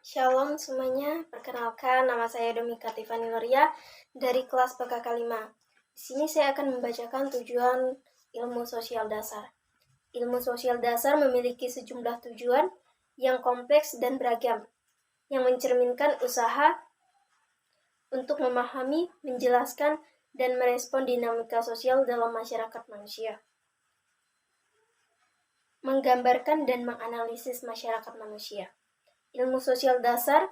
Shalom semuanya, perkenalkan nama saya Domika Tiffany Nuria dari kelas PKK 5. Di sini saya akan membacakan tujuan ilmu sosial dasar. Ilmu sosial dasar memiliki sejumlah tujuan yang kompleks dan beragam, yang mencerminkan usaha untuk memahami, menjelaskan, dan merespon dinamika sosial dalam masyarakat manusia. Menggambarkan dan menganalisis masyarakat manusia. Ilmu sosial dasar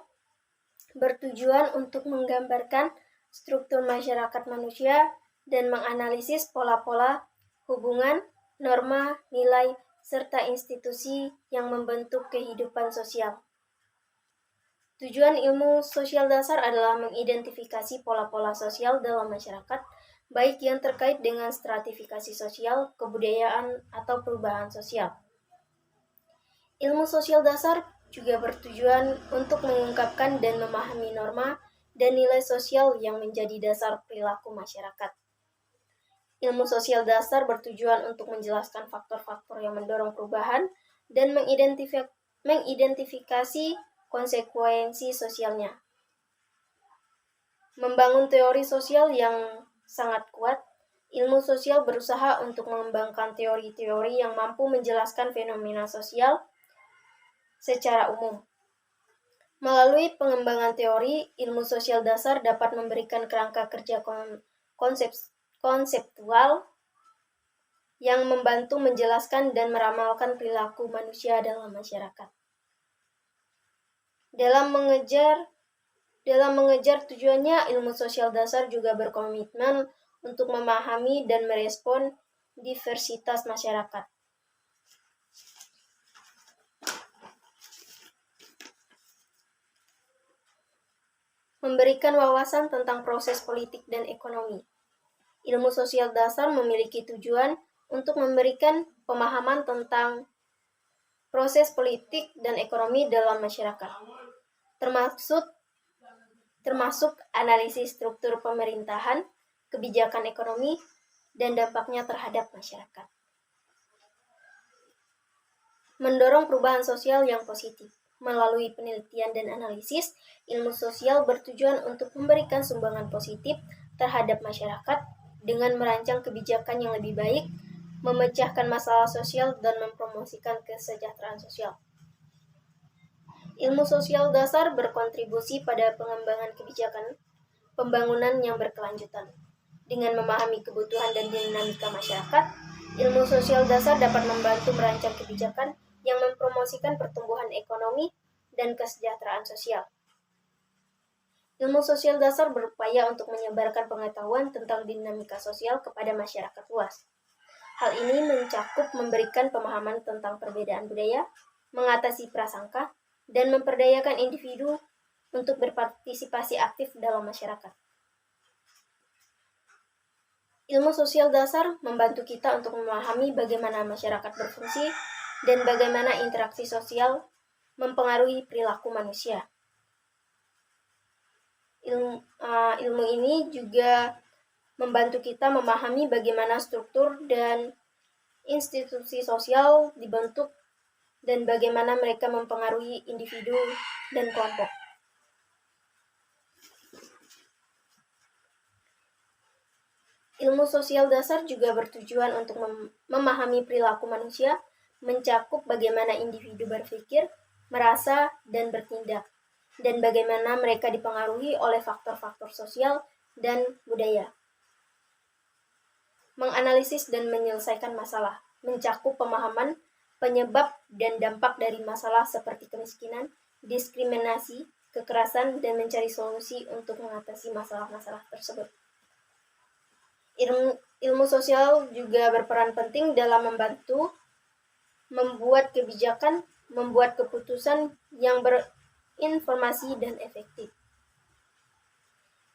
bertujuan untuk menggambarkan struktur masyarakat manusia dan menganalisis pola-pola, hubungan, norma, nilai, serta institusi yang membentuk kehidupan sosial. Tujuan ilmu sosial dasar adalah mengidentifikasi pola-pola sosial dalam masyarakat, baik yang terkait dengan stratifikasi sosial, kebudayaan, atau perubahan sosial. Ilmu sosial dasar juga bertujuan untuk mengungkapkan dan memahami norma dan nilai sosial yang menjadi dasar perilaku masyarakat. Ilmu sosial dasar bertujuan untuk menjelaskan faktor-faktor yang mendorong perubahan dan mengidentifikasi konsekuensi sosialnya. Membangun teori sosial yang sangat kuat, ilmu sosial berusaha untuk mengembangkan teori-teori yang mampu menjelaskan fenomena sosial secara umum. Melalui pengembangan teori, ilmu sosial dasar dapat memberikan kerangka kerja konseptual yang membantu menjelaskan dan meramalkan perilaku manusia dalam masyarakat. Dalam mengejar tujuannya, ilmu sosial dasar juga berkomitmen untuk memahami dan merespon diversitas masyarakat. Memberikan wawasan tentang proses politik dan ekonomi. Ilmu sosial dasar memiliki tujuan untuk memberikan pemahaman tentang proses politik dan ekonomi dalam masyarakat, termasuk analisis struktur pemerintahan, kebijakan ekonomi, dan dampaknya terhadap masyarakat. Mendorong perubahan sosial yang positif. Melalui penelitian dan analisis, ilmu sosial bertujuan untuk memberikan sumbangan positif terhadap masyarakat dengan merancang kebijakan yang lebih baik, memecahkan masalah sosial, dan mempromosikan kesejahteraan sosial. Ilmu sosial dasar berkontribusi pada pengembangan kebijakan pembangunan yang berkelanjutan. Dengan memahami kebutuhan dan dinamika masyarakat, ilmu sosial dasar dapat membantu merancang kebijakan yang mempromosikan pertumbuhan ekonomi dan kesejahteraan sosial. Ilmu sosial dasar berupaya untuk menyebarkan pengetahuan tentang dinamika sosial kepada masyarakat luas. Hal ini mencakup memberikan pemahaman tentang perbedaan budaya, mengatasi prasangka, dan memperdayakan individu untuk berpartisipasi aktif dalam masyarakat. Ilmu sosial dasar membantu kita untuk memahami bagaimana masyarakat berfungsi dan bagaimana interaksi sosial mempengaruhi perilaku manusia. Ilmu ini juga membantu kita memahami bagaimana struktur dan institusi sosial dibentuk dan bagaimana mereka mempengaruhi individu dan kelompok. Ilmu sosial dasar juga bertujuan untuk memahami perilaku manusia, mencakup bagaimana individu berpikir, merasa, dan bertindak, dan bagaimana mereka dipengaruhi oleh faktor-faktor sosial dan budaya. Menganalisis dan menyelesaikan masalah, mencakup pemahaman, penyebab, dan dampak dari masalah seperti kemiskinan, diskriminasi, kekerasan, dan mencari solusi untuk mengatasi masalah-masalah tersebut. Ilmu sosial juga berperan penting dalam membantu membuat kebijakan, membuat keputusan yang berinformasi dan efektif.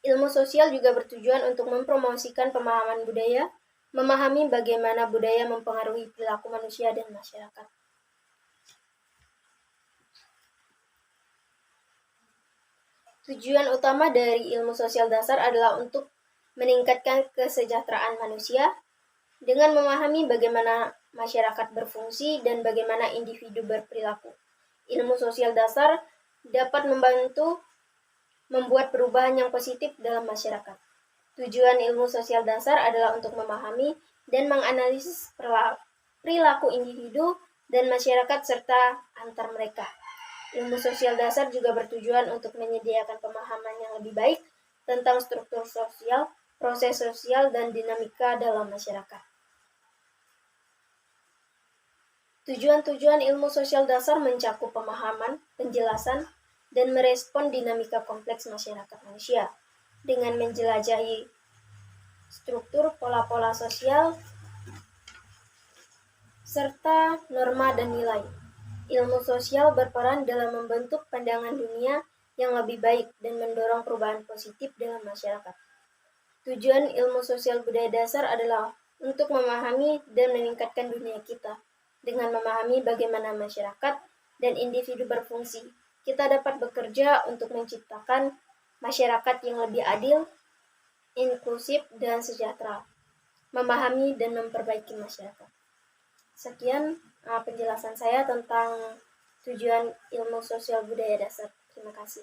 Ilmu sosial juga bertujuan untuk mempromosikan pemahaman budaya, memahami bagaimana budaya mempengaruhi perilaku manusia dan masyarakat. Tujuan utama dari ilmu sosial dasar adalah untuk meningkatkan kesejahteraan manusia dengan memahami bagaimana masyarakat berfungsi dan bagaimana individu berperilaku. Ilmu sosial dasar dapat membantu membuat perubahan yang positif dalam masyarakat. Tujuan ilmu sosial dasar adalah untuk memahami dan menganalisis perilaku individu dan masyarakat serta antar mereka. Ilmu sosial dasar juga bertujuan untuk menyediakan pemahaman yang lebih baik tentang struktur sosial, proses sosial, dan dinamika dalam masyarakat. Tujuan-tujuan ilmu sosial dasar mencakup pemahaman, penjelasan, dan merespon dinamika kompleks masyarakat manusia dengan menjelajahi struktur pola-pola sosial serta norma dan nilai. Ilmu sosial berperan dalam membentuk pandangan dunia yang lebih baik dan mendorong perubahan positif dalam masyarakat. Tujuan ilmu sosial budaya dasar adalah untuk memahami dan meningkatkan dunia kita. Dengan memahami bagaimana masyarakat dan individu berfungsi, kita dapat bekerja untuk menciptakan masyarakat yang lebih adil, inklusif, dan sejahtera. Memahami dan memperbaiki masyarakat. Sekian penjelasan saya tentang tujuan ilmu sosial budaya dasar. Terima kasih.